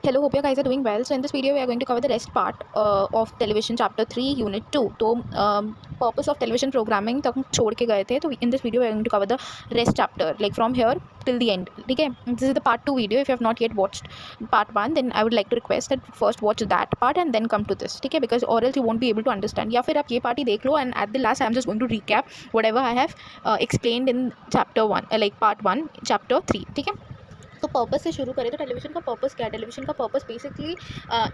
Hello, hope you guys are doing well. So in this video we are going to cover the rest part of television chapter 3 unit 2. तो purpose of television programming तक हम छोड़ के गए थे, तो in this video we are going to cover the rest chapter like from here till the end. ठीक है, this is the part 2 video. If you have not yet watched part 1 then I would like to request that first watch that part and then come to this. ठीक है, because or else you won't be able to understand. या फिर आप ये part ही देख लो and at the last I am just going to recap whatever I have explained in chapter 1 like part 1 chapter 3. ठीक है, तो पर्पस से शुरू करें तो टेलीविज़न का पर्पस क्या है? टेलीविज़न का पर्पस बेसिकली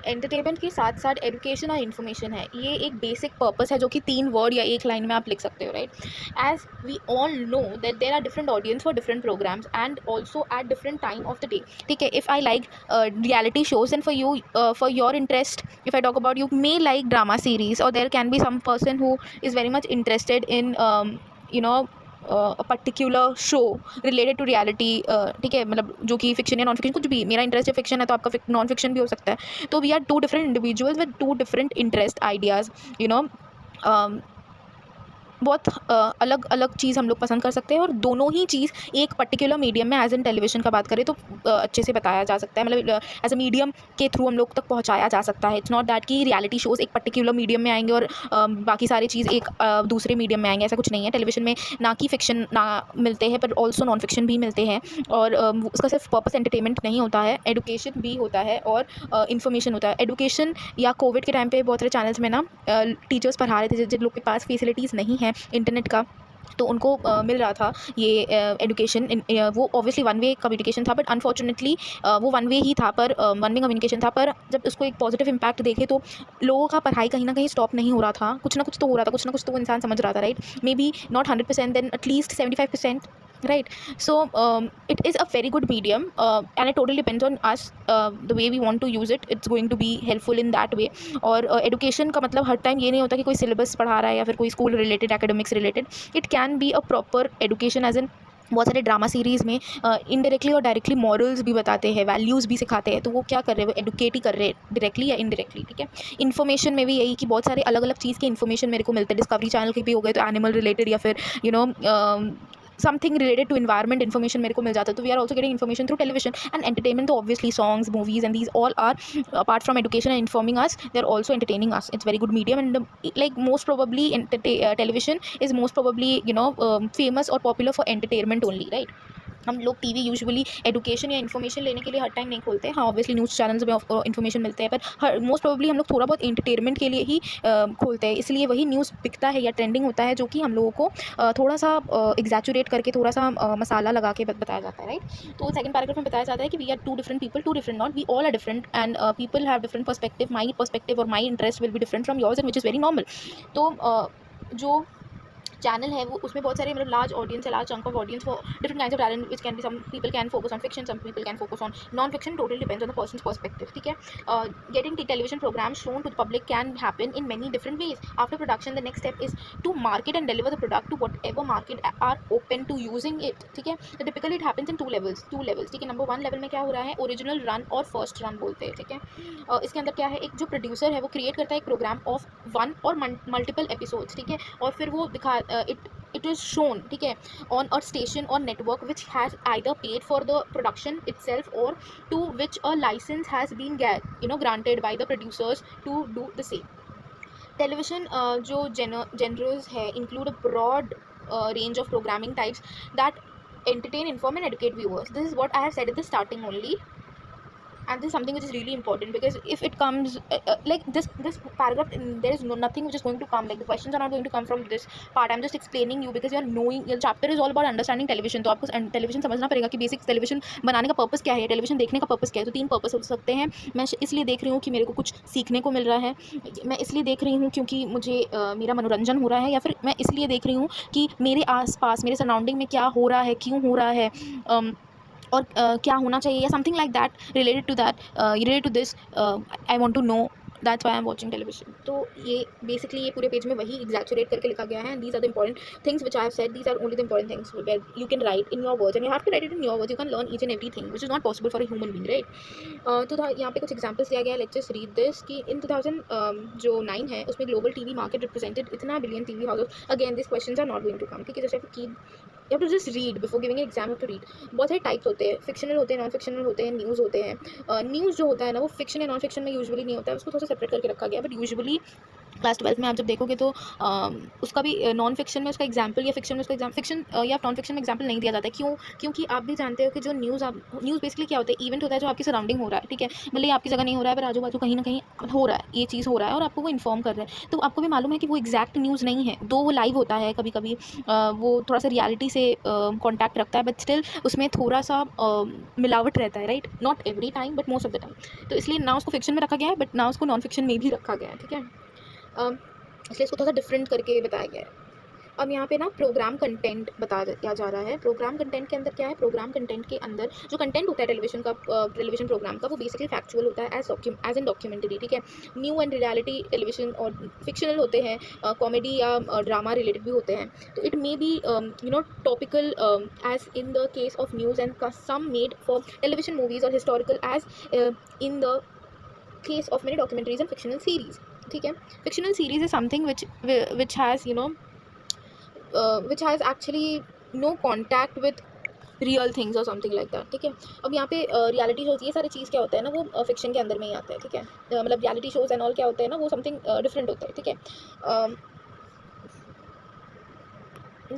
एंटरटेनमेंट के साथ साथ एजुकेशन और इन्फॉर्मेशन है। ये एक बेसिक पर्पस है जो कि 3 वर्ड या 1 लाइन में आप लिख सकते हो, right? As we all know that there are different audience for different programs and also at different time of the day. ठीक है, if I like reality shows and for your interest, if I talk about you may like drama series और there can be some person who is very much interested in particular show related to reality. ठीक है, मतलब जो कि fiction या non fiction कुछ भी, मेरा इंटरेस्ट है फिक्शन है तो आपका नॉन फिक्शन भी हो सकता है। तो we are 2 different individuals with 2 different interest ideas, बहुत अलग अलग चीज़ हम लोग पसंद कर सकते हैं और दोनों ही चीज़ एक पर्टिकुलर मीडियम में एज इन टेलीविज़न का बात करें तो अच्छे से बताया जा सकता है, मतलब एज अ मीडियम के थ्रू हम लोग तक पहुंचाया जा सकता है। इट्स नॉट दैट कि रियलिटी शोज़ एक पर्टिकुलर मीडियम में आएंगे और बाकी सारी चीज़ एक दूसरे मीडियम में आएंगे, ऐसा कुछ नहीं है। टेलीविज़न में ना कि फ़िक्शन ना मिलते हैं पर ऑल्सो नॉन फिक्शन भी मिलते हैं और उसका सिर्फ पर्पस एंटरटेनमेंट नहीं होता है, एडुकेशन भी होता है और इन्फॉर्मेशन होता है। एडुकेशन या कोविड के टाइम पे बहुत सारे चैनल्स में ना टीचर्स पढ़ा रहे थे जिन लोग के पास फैसिलिटीज़ नहीं है इंटरनेट का, तो उनको मिल रहा था ये एडुकेशन। वो ऑब्वियसली वन वे कम्युनिकेशन था बट अनफॉर्चुनेटली वो वन वे ही था, पर वन वे कम्युनिकेशन था, पर जब उसको एक पॉजिटिव इम्पैक्ट देखे तो लोगों का पढ़ाई कहीं ना कहीं स्टॉप नहीं हो रहा था, कुछ ना कुछ तो हो रहा था, कुछ ना कुछ तो वो इंसान समझ रहा था, right? Maybe not 100% then at least 75%, right? So it is a very good medium and it totally depends on us, the way we want to use it. It's going to be helpful in that way. और education का मतलब हर time ये नहीं होता कि कोई syllabus पढ़ा रहा है या फिर कोई school related academics related. It can be a proper education as in बहुत सारे ड्रामा सीरीज़ में इनडायरेक्टली और डायरेक्टली मॉरल्स भी बताते हैं, वैल्यूज़ भी सिखाते हैं, तो वो क्या कर रहे हैं, वो एडुकेट ही कर रहे हैं डायरेक्टली या इनडायरेक्टली। ठीक है, इन्फॉर्मेशन में भी यही कि बहुत सारे अलग अलग चीज़ के इन्फॉर्मेशन मेरे को मिलते हैं। डिस्कवरी चैनल के भी हो गए तो एनिमल रिलेटेड या फिर something related to environment information मेरे को मिल जाता है। तो we are also getting information through television and entertainment. तो obviously songs, movies and these all are apart from education and informing us, they are also entertaining us. It's very good medium and like most probably television is most probably famous और popular for entertainment only, right? हम लोग TV usually education या information लेने के लिए हर time नहीं खोलते हैं। हाँ, ऑब्वियसली न्यूज़ चैनल्स में इन्फॉर्मेशन मिलते हैं, पर हर मोस्ट प्रोबेबली हम लोग थोड़ा बहुत एंटरटेनमेंट के लिए ही खोलते हैं, इसलिए वही न्यूज़ बिकता है या ट्रेंडिंग होता है जो कि हम लोगों को थोड़ा सा एग्जैचुरेट करके थोड़ा सा मसाला लगा के बताया जाता है, राइट? तो सेकंड पैराग्राफ में बताया जाता है कि we are 2 different people, 2 different not, we all are different and people have different perspective. My perspective और my interest will be different from yours and which is very normal. तो जो channel है वो उसमें बहुत सारे मतलब लार्ज ऑडियंस है, large chunk of audience for different kinds of talent which can be, some people can focus on fiction, some people can focus on non fiction, totally depends on the person's perspective. ठीक है, getting television programme shown to the public can happen in many different ways. After production the next step is to market and deliver the product to whatever market are open to using it. ठीक है, तो typically it happens in 2 levels. ठीक है, number 1 level में क्या हो रहा है, ओरिजिनल रन और फर्स्ट रन बोलते हैं। ठीक है, इसके अंदर क्या है, एक जो प्रोड्यूसर है वो क्रिएट करता है एक प्रोग्राम ऑफ 1 और मल्टीपल एपिसोड्स। ठीक है, और फिर वो दिखा it is shown, ठीक है, on a station or network which has either paid for the production itself or to which a license has been granted by the producers to do the same. Television जो genres है include a broad range of programming types that entertain, inform and educate viewers. This is what I have said at the starting only, and this is something which is really important because if it comes like this paragraph, there is nothing which is going to come, like the questions are not going to come from this part. I'm just explaining you because you are knowing, your chapter is all about understanding television. तो आपको television समझना पड़ेगा कि basic television बनाने का purpose क्या है, television देखने का पर्पस क्या है। तो 3 पर्पस हो सकते हैं। मैं इसलिए देख रही हूँ कि मेरे को कुछ सीखने को मिल रहा है, मैं इसलिए देख रही हूँ क्योंकि मुझे मेरा मनोरंजन हो रहा है, या फिर मैं इसलिए देख रही हूँ कि मेरे आसपास मेरे सराउंडिंग में क्या हो रहा है, क्यों हो रहा है, और क्या होना चाहिए, या something like that related to this I want to know, that's why I am watching television. तो ये बेसिकली ये पूरे पेज में वही एग्जैचुरेट करके लिखा गया है। These are the important things which I have said, these are only the important things where you can write in your words and you have to write it in your words. You can learn each and everything which is not possible for a human being, right? तो यहाँ पे कुछ examples दिया गया है, let's just read this कि इन 2009 है उसमें ग्लोबल टीवी मार्केट रिप्रेजेंटेड इतना billion TV house. Again this questions are not going to come, ठीक है, just have to keep you have to just read before giving an exam, you have to read. बहुत सारे types होते हैं, fictional होते हैं, non fictional होते हैं, न्यूज़ होते हैं. न्यूज़ जो होता है ना वो फिक्शन या नॉन फिक्शन में यूजुअली नहीं होता है, उसको थोड़ा सा सेपरेट करके रखा गया. बट यूजुअली क्लास 12 में आप जब देखोगे तो उसका भी नॉन फिक्शन में उसका एग्जाम्पल या फिक्शन में उसका फिक्शन या नॉन फिक्शन में एग्जाम्पल नहीं दिया जाता है. क्यों? क्योंकि आप भी जानते हो कि जो न्यूज़ बेसिकली क्या होता है, इवेंट होता है जो आपकी सराउंडिंग हो रहा है, ठीक है, भले ही आपकी जगह नहीं हो रहा है पर आजू बाजू कहीं ना कहीं हो रहा है, ये चीज़ हो रहा है और आपको वो इन्फॉर्म कर रहे हैं. तो आपको भी मालूम है कि वो एग्जैक्ट न्यूज़ नहीं है, दो वो लाइव होता है कभी कभी, वो थोड़ा सा रियलिटी से कॉन्टैक्ट रखता है, बट स्टिल उसमें थोड़ा सा मिलावट रहता है, right, not every time but most of the time. तो इसलिए ना उसको फिक्शन में रखा गया है बट ना उसको नॉन फिक्शन में भी रखा गया है, ठीक है. इसलिए इसको थोड़ा सा डिफरेंट करके बताया गया है. अब यहाँ पे ना प्रोग्राम कंटेंट बता दिया जा रहा है. प्रोग्राम कंटेंट के अंदर क्या है? प्रोग्राम कंटेंट के अंदर जो कंटेंट होता है टेलीविजन प्रोग्राम का, वो बेसिकली फैक्चुअल होता है एज इन डॉक्यूमेंट्री, ठीक है. न्यू एंड रियलिटी टेलीविजन और फिक्शनल होते हैं, कॉमेडी या ड्रामा रिलेटेड भी होते हैं. तो it may be topical as in the case of news and some made for television movies और historical as in the case of many documentaries and fictional series, ठीक है. fictional series is something which has which has actually no contact with real things or something like that, ठीक है. अब यहाँ पे reality shows, ये सारी चीज़ क्या होता है ना, वो फिक्शन के अंदर में ही आता है, ठीक है. मतलब रियलिटी शोज एंड ऑल क्या होता है ना, वो समथिंग डिफरेंट होता है, ठीक है.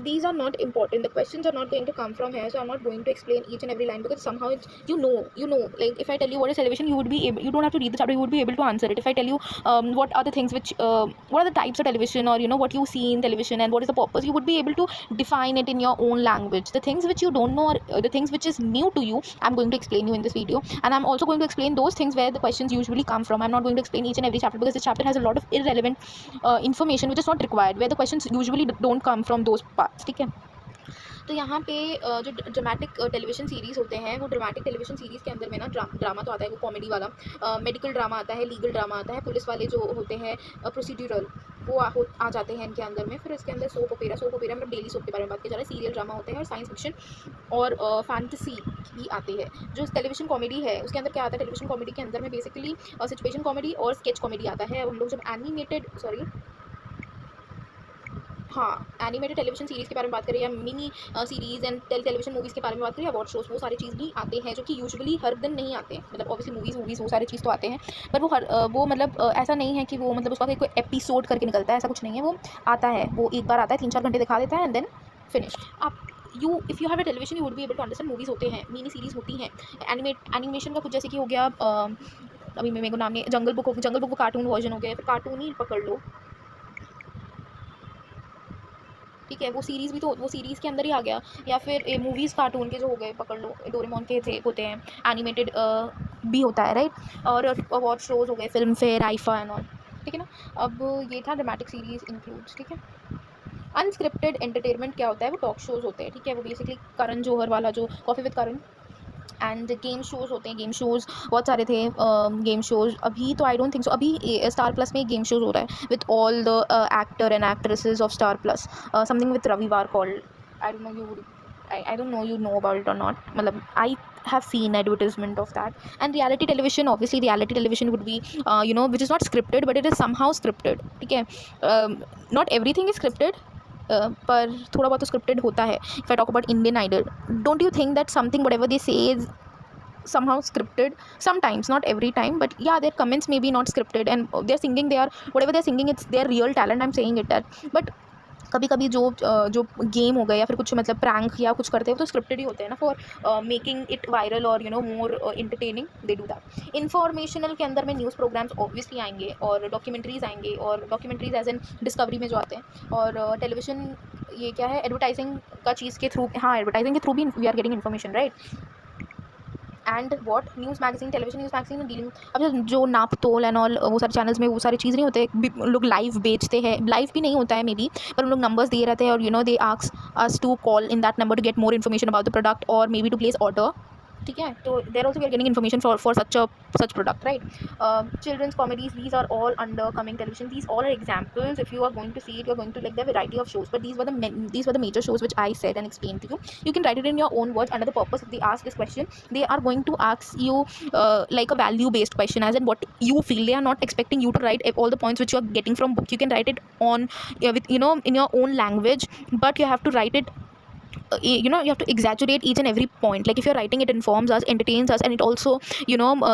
These are not important, the questions are not going to come from here, so I'm not going to explain each and every line because somehow it's, you know, like if I tell you what is television, you don't have to read the chapter, you would be able to answer it. If I tell you what are the things which what are the types of television, or what you see in television and what is the purpose, you would be able to define it in your own language. The things which you don't know, or the things which is new to you, I'm going to explain you in this video. And I'm also going to explain those things where the questions usually come from. I'm not going to explain each and every chapter because this chapter has a lot of irrelevant information which is not required, where the questions usually don't come from those parts, ठीक है. तो यहाँ पे जो dramatic television series होते हैं, वो dramatic television series के अंदर में ना ड्रामा तो आता है, वो कॉमेडी वाला, मेडिकल ड्रामा आता है, लीगल ड्रामा आता है, पुलिस वाले जो होते हैं प्रोसीड्यूरल, वो आ जाते हैं इनके अंदर में. फिर इसके अंदर सोप ओपेरा मतलब डेली सोप के बारे में बात की जा रहा है, सीरियल ड्रामा होते हैं, और साइंस फिक्शन और फैंटेसी भी आती है. जो टेलीविज़न कॉमेडी है उसके अंदर क्या आता है? टेलीविज़न कॉमेडी के अंदर में बेसिकली सिचुएशन कॉमेडी और स्केच कॉमेडी आता है. हम लोग जब एनिमेटेड टेलीविजन सीरीज़ के बारे में बात करें, या mini series and television movies के बारे में बात करें, या वॉच शोज़, वो सारी चीज़ भी आते हैं जो कि यूजुअली हर दिन नहीं आते हैं. मतलब ऑब्वियसली मूवीज़ वो सारी चीज़ तो आते हैं, पर वो मतलब ऐसा नहीं है कि वो मतलब उसका कोई एपिसोड करके निकलता है, ऐसा कुछ नहीं है. वो आता है, वो एक बार आता है, 3-4 घंटे दिखा देता है एंड देन फिनिश. आप if you have a television you would be able to understand. Movies होते हैं, मिनी सीरीज़ होती हैं, एनिमेशन का कुछ जैसे कि हो गया, अभी मेरे को नाम नहीं, जंगल बुक वो कार्टून वर्जन हो गया, फिर कार्टून ही पकड़ लो, ठीक है. वो सीरीज़ भी तो वो सीरीज़ के अंदर ही आ गया, या फिर मूवीज़ कार्टून के जो हो गए पकड़ लो, डोरेमोन के होते हैं, एनिमेटेड भी होता है, राइट. और वॉच शोज़ हो गए, film fair, IIFA and all, ठीक है ना. अब ये था ड्रामेटिक सीरीज़ इंक्लूड्स, ठीक है. अनस्क्रिप्टेड एंटरटेनमेंट क्या होता है? वो टॉक शोज़ होते हैं, ठीक है. वो बेसिकली करण जौहर वाला जो coffee with Karan, end game shows होते हैं. गेम शोज़ बहुत सारे थे, गेम शोज़. अभी तो आई डोंट थिंक सो, अभी स्टार प्लस में एक गेम शोज़ हो रहा है with all the actor and actresses of Star Plus, something with रविवार called, I don't know you know about it or not. मतलब I have seen advertisement of that. And reality television, obviously reality television would be which is not scripted but it is somehow scripted, ठीक है. Not everything is scripted, पर थोड़ा बहुत तो scripted होता है. If I talk about Indian Idol, don't you think that something whatever they say is somehow scripted? Sometimes, not every time, but yeah, their comments may be not scripted, and they're singing, whatever they're singing, it's their real talent, I'm saying it that. But कभी कभी जो game हो गए या फिर कुछ मतलब prank या कुछ करते हैं तो स्क्रिप्टेड ही होते हैं ना, फॉर मेकिंग इट वायरल और more entertaining, they do that. Informational के अंदर में न्यूज़ प्रोग्राम्स ऑब्वियसली आएंगे, और डॉक्यूमेंट्रीज़ आएंगे, और डॉक्यूमेंट्रीज़ एज एन डिस्कवरी में जो आते हैं. और टेलीविज़न ये क्या है? एडवर्टाइजिंग का चीज़ के थ्रू, हाँ, एडवर्टाइजिंग के थ्रू भी we are getting information, right. And what news magazine, television news magazine dealing, अब जो नाप तोल एंड ऑल, वो सारे चैनल्स में वो सारी चीज़ नहीं होते. लोग लाइव बेचते हैं, लाइव भी नहीं होता है मे बी, पर उन लोग नंबर्स दिए रहते हैं, और they ask us to call in that number to get more information about the product, और maybe to place order, ठीक है. तो there also we are getting information for such product, right. Children's comedies, these are all under coming television. These all are examples. If you are going to see it, you're going to like the variety of shows, but these were the major shows which I said and explained to you. You can write it in your own words under the purpose. If they ask this question, they are going to ask you like a value based question, as in what you feel. They are not expecting you to write all the points which you are getting from book. You can write it on with in your own language, but you have to write it you have to exaggerate each and every point. Like if you're writing, it informs us, entertains us, and it also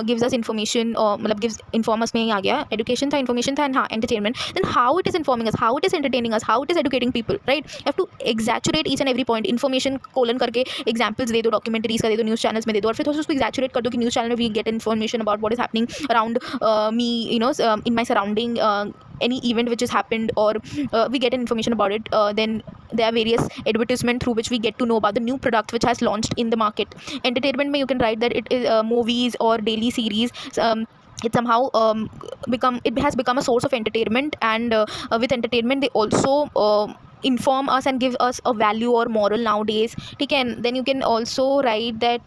gives us information, मतलब gives inform us में ही आ गया, education था, information था, and हाँ entertainment. Then how it is informing us, how it is entertaining us, how it is educating people, right? You have to exaggerate each and every point. Information colon करके examples दे दो, documentaries का दे दो, news channels में दे दो, और फिर थोड़ा सा उसको exaggerate कर दो कि news channel में we get information about what is happening around me, in my surrounding, any event which has happened, or we get information about it. Then there are various advertisement through which we get to know about the new product which has launched in the market. Entertainment mein you can write that it is movies or daily series. It somehow it has become a source of entertainment, and with entertainment they also inform us and give us a value or moral nowadays. Okay, and then you can also write that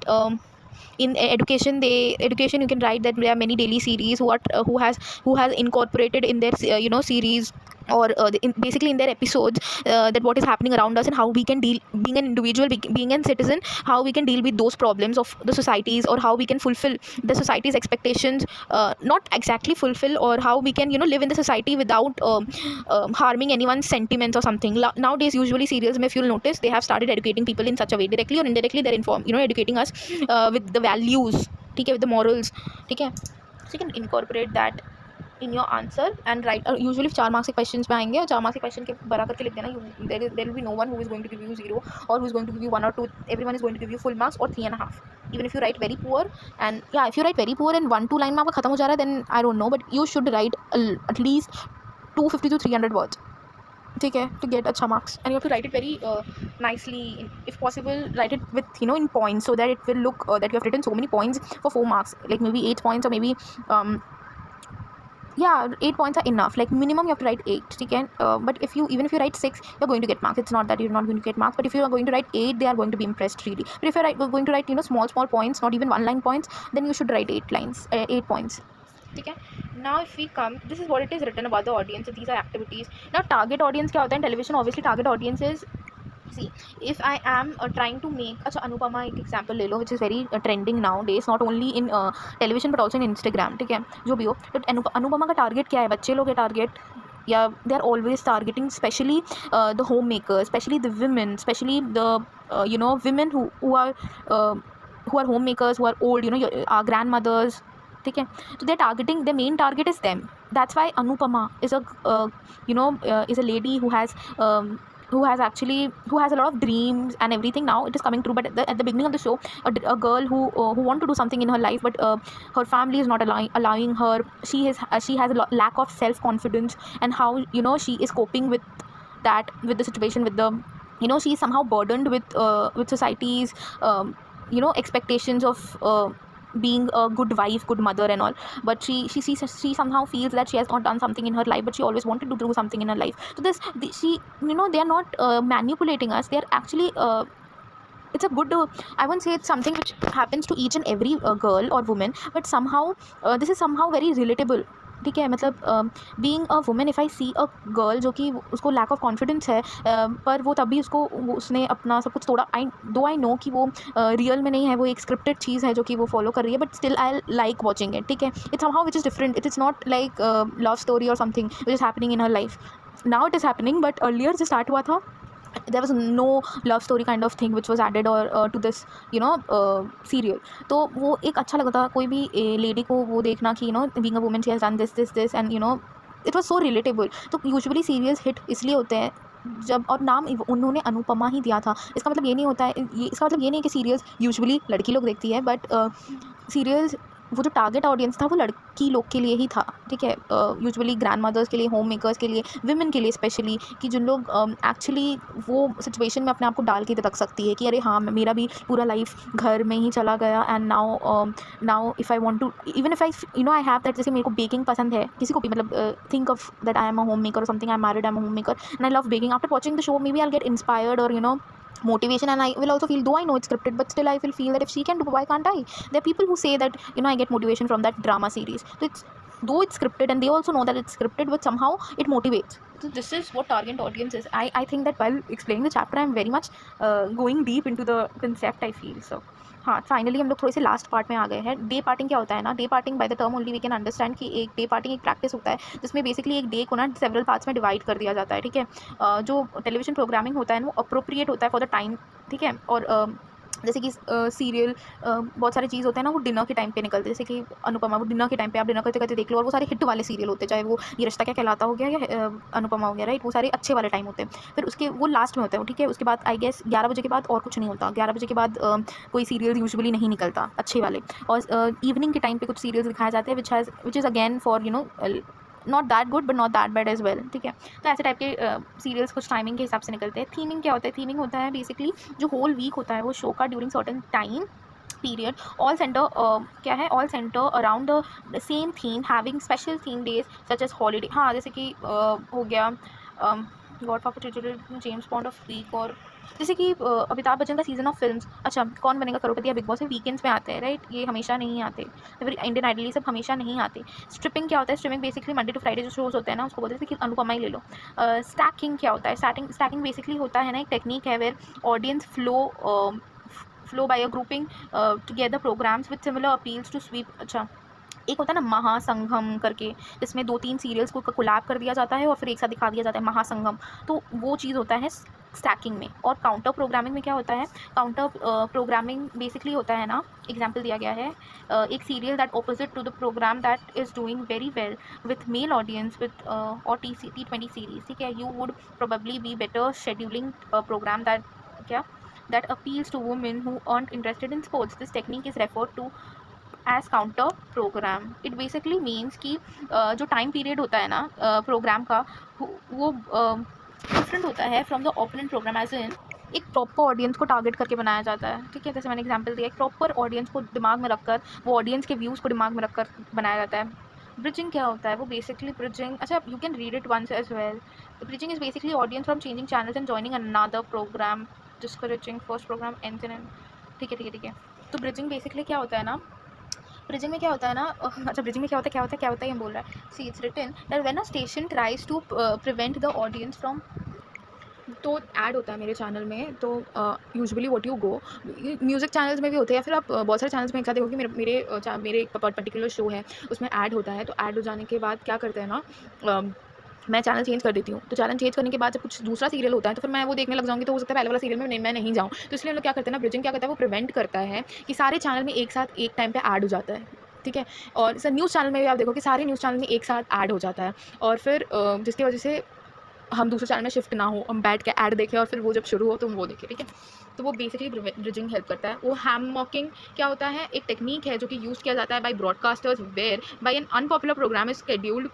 in education you can write that there are many daily series who has incorporated in their series, or basically in their episodes, that what is happening around us and how we can deal, being an individual, being a citizen, how we can deal with those problems of the societies, or how we can fulfill the society's expectations, not exactly fulfill, or how we can live in the society without harming anyone's sentiments or something. Nowadays usually serials, if you'll notice, they have started educating people in such a way, directly or indirectly they're educating us with the values, okay, with the morals, okay. So you can incorporate that in your answer and write. Usually 4 marks के questions में आएंगे, और 4 marks के question के बरा करके लिख देना. There will be no one who is going to give you 0 or who is going to give you 1 or 2. Everyone is going to give you full marks or 3.5. Even if you write very poor, and yeah, if you write very poor and 1-2 line में आपका खत्म हो जा रहा है, then I don't know, but you should write at least 250 to 300 words, ठीक है, to get अच्छा marks. And you have to write it very nicely. If possible, write it with in points, so that it will look that you have written so many points for 4 marks, like maybe 8 points, or maybe 8 points are enough. Like minimum you have to write 8, okay? But even if you write 6, you're going to get marks. It's not that you're not going to get marks, but if you are going to write 8, they are going to be impressed really. But if you're going to write small points, not even 1-line points, then you should write 8 points. Okay. Now if we come, this is what it is written about the audience. So these are activities. Now target audience क्या होता है television? Obviously target audience is, see, if I am trying to make, अच्छा Anupama एक example ले लो, which is very trending nowadays, not only in television but also in Instagram, ठीक है, जो भी हो. तो अनुपमा का target क्या है? बच्चे लोग के target, yeah, they are always targeting especially the homemakers, especially the women, especially the women who are homemakers, who are old, our grandmothers, ठीक है. So they're targeting, their main target is them. That's why Anupama is is a lady who has a lot of dreams and everything. Now it is coming true, but at the beginning of the show, a girl who want to do something in her life, but her family is not allowing her. She has a lack of self confidence, and how she is coping with that, with the situation, with the she is somehow burdened with society's expectations of being a good wife, good mother and all. But she somehow feels that she has not done something in her life, but she always wanted to do something in her life. So they are not manipulating us. They are actually it's a good I won't say it's something which happens to each and every girl or woman, but somehow this is somehow very relatable, ठीक है. मतलब being a women, if I see a girl जो कि उसको lack of confidence है, पर वो तभी उसने अपना सब कुछ तोड़ा. आई नो कि वो रियल में नहीं है, वो एक स्क्रिप्टेड चीज़ है जो कि वो फॉलो कर रही है, but still I like watching it, ठीक है. It's somehow which is different. It is not like love story और something which is happening in her life. Now it is happening, but earlier जो start हुआ था, there was no love story kind of thing which was added or to this serial. तो वो एक अच्छा लगता था कोई भी lady को वो देखना कि being a woman she has done this and it was so relatable. तो usually serials hit इसलिए होते हैं जब, और नाम उन्होंने अनुपमा ही दिया था. इसका मतलब ये नहीं होता है, इसका मतलब ये नहीं है कि सीरियल्स यूजुअली लड़की लोग देखती है, बट सीरियल्स वो जो टारगेट ऑडियंस था वो लड़की लोग के लिए ही था, ठीक है. यूजुअली ग्रैंड मदर्स के लिए, होम मेकर्स के लिए, विमेन के लिए स्पेशली, कि जिन लोग एक्चुअली वो सिचुएशन में अपने आप को डाल के रख सकती है कि अरे हाँ मेरा भी पूरा लाइफ घर में ही चला गया, and now if I want to, even if I have that, जैसे मेरे को बेकिंग पसंद है, किसी को भी, मतलब think of that I am a home maker और something, I am married, I am a home maker and I love baking. After watching the show maybe I get inspired और motivation, and I will also feel, though I know it's scripted, but still I will feel that if she can do, why can't I? There are people who say that I get motivation from that drama series. So though it's scripted, and they also know that it's scripted, but somehow it motivates. So this is what target audience is. I think that while explaining the chapter, I'm very much going deep into the concept, I feel. So हाँ, finally हम लोग थोड़े से last part में आ गए हैं. Day parting क्या होता है ना, day parting by the term only we can understand कि एक डे पार्टिंग एक प्रैक्टिस होता है जिसमें बेसिकली एक डे को सेवरल पार्ट्स में डिवाइड कर दिया जाता है, ठीक है. जो टेलीविजन प्रोग्रामिंग होता है वो अप्रोप्रिएट होता है फॉर द टाइम ठीक है। और जैसे कि सीरियल बहुत सारे चीज़ होते हैं ना, वो डिनर के टाइम पे निकलते हैं, जैसे कि अनुपमा, वो डिनर के टाइम पे आप डिनर करते करते देख लो, और वो सारे हिट वाले सीरियल होते हैं, चाहे वो ये रिश्ता क्या कहलाता हो गया या अनुपमा हो गया, राइट, वो सारे अच्छे वाले टाइम होते हैं। फिर उसके वो लास्ट में होता है, ठीक है, उसके बाद आई गेस 11 बजे के बाद और कुछ नहीं होता, 11 बजे के बाद कोई सीरियल यूजुअली नहीं निकलता अच्छे वाले। और इवनिंग के टाइम पे कुछ सीरियल्स दिखाए जाते हैं which is again for not that good but not that bad as well, ठीक है। तो ऐसे टाइप के सीरियल्स कुछ टाइमिंग के हिसाब से निकलते हैं। थीमिंग क्या होता है? थीमिंग होता है बेसिकली जो होल वीक होता है वो शो का during certain time period, all centre क्या है, all centre around the same theme having special theme days such as holiday. हाँ, जैसे कि हो गया Godfather, James Bond of week, और जैसे कि अमिताभ बच्चन का सीजन ऑफ फिल्म्स, अच्छा कौन बनेगा करोड़पति या बिग बॉस है, वीकेंड्स में आते हैं, राइट, ये हमेशा नहीं आते। फिर इंडियन आइडल, ये सब हमेशा नहीं आते। स्ट्रिपिंग क्या होता है? Stripping basically Monday to Friday जो शोज होते हैं ना, उसको बोलते हैं कि अनुपमा ही ले लो। स्टैकिंग क्या होता है? स्टैकिंग बेसिकली होता है ना, एक टेक्निक है where audience flow by a grouping together programmes with similar appeals to sweep. अच्छा, एक होता है ना महासंगम करके, जिसमें 2-3 सीरियल्स को कोलैब कर दिया जाता है और फिर एक साथ दिखा दिया जाता है, महासंगम, तो वो चीज़ होता है स्टैकिंग में। और काउंटर प्रोग्रामिंग में क्या होता है? काउंटर प्रोग्रामिंग बेसिकली होता है ना, एग्जाम्पल दिया गया है, एक serial that opposite to the programme that is doing very well with male audience with और T20 सीरीज, ठीक है, you would probably be better scheduling programme that क्या that appeals to women who aren't interested in sports. This technique is referred to as counter programme. It basically means कि जो time period होता है ना programme का, वो different होता है from the opponent programme, as in एक प्रॉपर ऑडियंस को टारगेट करके बनाया जाता है, ठीक है। जैसे मैंने एग्जांपल दिया, एक प्रॉपर ऑडियंस को दिमाग में रखकर, वो ऑडियंस के व्यूज़ को दिमाग में रखकर बनाया जाता है। ब्रिजिंग क्या होता है? वो बेसिकली ब्रिजिंग, अच्छा you can read it once as well. Bridging is basically audience from changing channels and joining another programme, discouraging first programme and then, ठीक है ठीक है ठीक है। तो ब्रिजिंग बेसिकली क्या होता है ना, ब्रिजिंग में क्या होता है ना, अच्छा ब्रिजिंग में क्या होता है, ये बोल रहा है, see it's written that when a station tries to prevent the audience from, तो ऐड होता है मेरे चैनल में, तो usually what you go, music channels में भी होते हैं, या फिर आप बहुत सारे चैनल्स में एक साथ देखोगे, मेरे एक पर्टिकुलर शो है उसमें ऐड होता है, तो ऐड हो जाने के बाद क्या करते हैं ना, मैं चैनल चेंज कर देती हूँ, तो चैनल चेंज करने के बाद जब कुछ दूसरा सीरियल होता है तो फिर मैं वो देखने लग जाऊँगी, तो हो सकता है पहले वाला सीरियल में मैं नहीं जाऊँ, तो इसलिए हम लोग क्या करते हैं ना, ब्रिजिंग क्या करता है, वो प्रिवेंट करता है कि सारे चैनल में एक साथ एक टाइम पे ऐड हो जाता है, ठीक है। और सर न्यूज़ चैनल में भी आप देखो कि सारे न्यूज़ चैनल में एक साथ ऐड हो जाता है, और फिर जिसकी वजह से हम दूसरे चैनल में शिफ्ट ना हो, हम बैठ के ऐड देखें और फिर वो जब शुरू हो तो हम वो देखें, ठीक है। तो वो बेसिकली ब्रिजिंग हेल्प करता है। वो हैमॉकिंग क्या होता है? एक टेक्निक है जो कि यूज़ किया जाता है by broadcasters whereby an unpopular programme is scheduled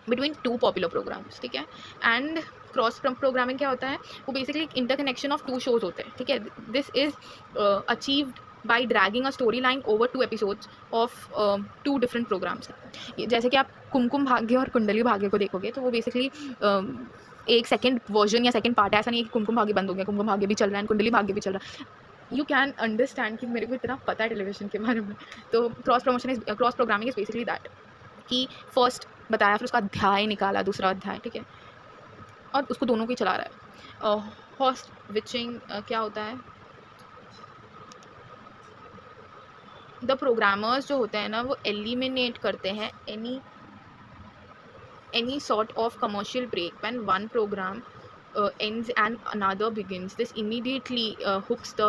between 2 popular programmes, ठीक है। एंड क्रॉस प्रोग्रामिंग क्या होता है? वो बेसिकली इंटरकनेक्शन ऑफ 2 शोज होते हैं, ठीक है। This is achieved by dragging a story line over 2 episodes of 2 different programmes. जैसे कि आप कुमकुम भाग्य और कुंडली भाग्य को देखोगे, तो वो बेसिकली एक सेकेंड वर्जन या सेकेंड पार्ट है, ऐसा नहीं है कि कुमकुम भाग्य बंद हो गया, कुमकुम भाग्य भी चल रहा है, कुंडली भाग्य भी चल रहा है। यू कैन अंडरस्टैंड कि मेरे को इतना पता है टेलीविजन के बारे में। तो cross programming is basically that, कि फर्स्ट बताया, फिर उसका अध्याय निकाला, दूसरा अध्याय, ठीक है, और उसको दोनों को ही चला रहा है। होस्ट विचिंग क्या होता है? द प्रोग्रामर्स जो होते हैं ना, वो एलिमिनेट करते हैं any sort of commercial break when one program ends and another begins. This immediately hooks the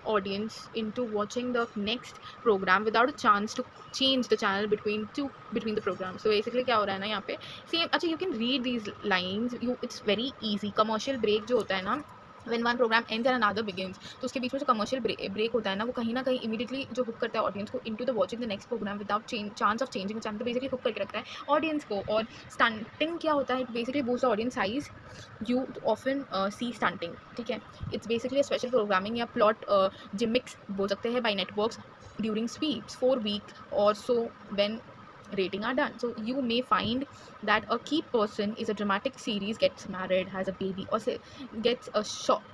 audience into watching the next program without a chance to change the channel between the programs. So basically क्या हो रहा है ना यहाँ पे, same, अच्छा you can read these lines, it's very easy. commercial break जो होता है ना, when one program ends and another begins, तो उसके बीच में जो कमर्शियल ब्रेक होता है ना, वो कहीं ना कहीं इमीडिएटली जो हुक करता है ऑडियंस को into the watching the next programme without chance of changing channel, तो बेसिकली हुक करके रखता है ऑडियंस को। और स्टंटिंग क्या होता है? Basically boost the audience size, you often see stunting, ठीक है। इट्स बेसिकली स्पेशल प्रोग्रामिंग या प्लॉट जिमिक्स बोल सकते हैं by networks during sweeps 4 weeks or so when rating are done. So you may find that a key person is a dramatic series gets married, has a baby or say gets a shot,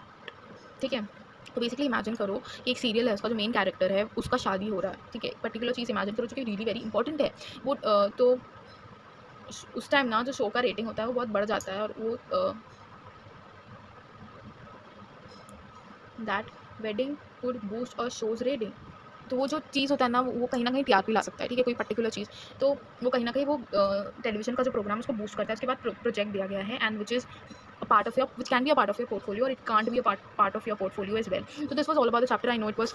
ठीक है। तो basically imagine करो कि एक serial है, उसका जो main character है उसका शादी हो रहा है, ठीक है। पर्टिकुलर चीज़ इमेजिन करो जो कि रियली वेरी इंपॉर्टेंट है, वो तो उस टाइम ना जो शो का रेटिंग होता है वो बहुत बढ़ जाता है, और वो दैट वेडिंग कुड बूस्ट और शोज रेटिंग, तो वो जो चीज़ होता है ना वो कहीं ना कहीं टीआरपी ला सकता है, ठीक है, कोई पर्टिकुलर चीज़, तो वो कहीं ना कहीं वो टेलीविजन का जो प्रोग्राम उसको बूस्ट करता है। उसके बाद प्रोजेक्ट दिया गया है and which is a part of your, which can be a part of your portfolio or it can't be a part of your portfolio as well. So this was all about the chapter. I know it was,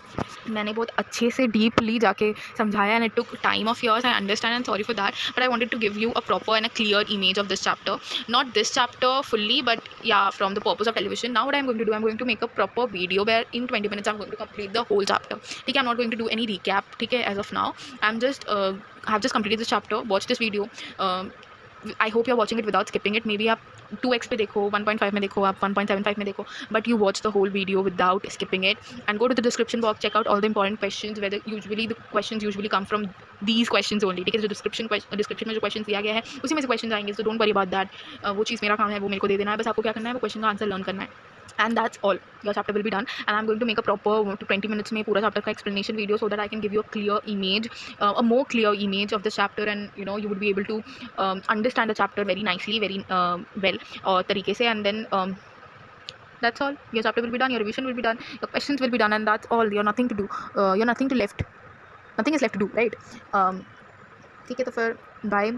मैंने बहुत अच्छे से deeply जाके समझाया and it took time of yours, I understand and sorry for that, but I wanted to give you a proper and a clear image of this chapter, not this chapter fully but yeah, from the purpose of television. Now what I'm going to do, I'm going to make a proper video where in 20 minutes I'm going to complete the whole chapter, ठीक है. I'm not going to do any recap, ठीक है, as of now. I'm just have just completed this chapter. Watch this video. I hope you are watching it without skipping it. May be आप 2x पे देखो, 1.5 में देखो, आप 1.75 में देखो, but you watch the whole video without skipping it and go to the description box, check out all the important questions, whether usually the questions usually come from these questions only, ठीक है. जो description में जो question दिया गया है उसी में से क्वेश्चन आएंगे, so don't worry about that. वो चीज़ मेरा काम है, वो मेरे को दे देना है, बस आपको क्या करना है, वो क्वेश्चन का आंसर लर्न करना है. And that's all. Your chapter will be done and I'm going to make a proper 20 minutes में पूरा chapter का explanation video so that I can give you a clear image, a more clear image of the chapter and you know you would be able to understand the chapter very nicely, very well तरीके से. And then that's all. Your chapter will be done, your revision will be done, your questions will be done, and that's all. You're nothing to do. You're nothing to left. Nothing is left to do, right? ठीक है, तो फिर bye.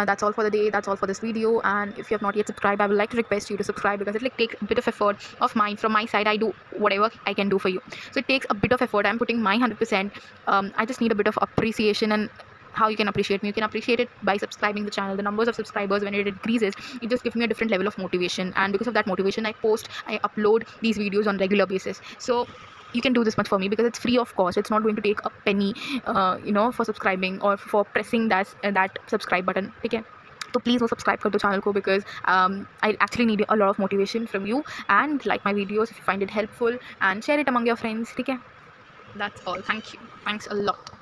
That's all for the day, that's all for this video, and if you have not yet subscribed, I would like to request you to subscribe because it like takes a bit of effort of mine from my side. I do whatever I can do for you, so it takes a bit of effort. I'm putting my 100%. I just need a bit of appreciation, and how you can appreciate me, you can appreciate it by subscribing the channel. The numbers of subscribers, when it increases, it just gives me a different level of motivation, and because of that motivation I upload these videos on regular basis. So you can do this much for me because it's free of cost. It's not going to take a penny for subscribing or for pressing that subscribe button, ठीक है. तो please वो subscribe कर दो channel को because I actually need a lot of motivation from you, and like my videos if you find it helpful and share it among your friends, ठीक है. That's all. Thank you. Thanks a lot.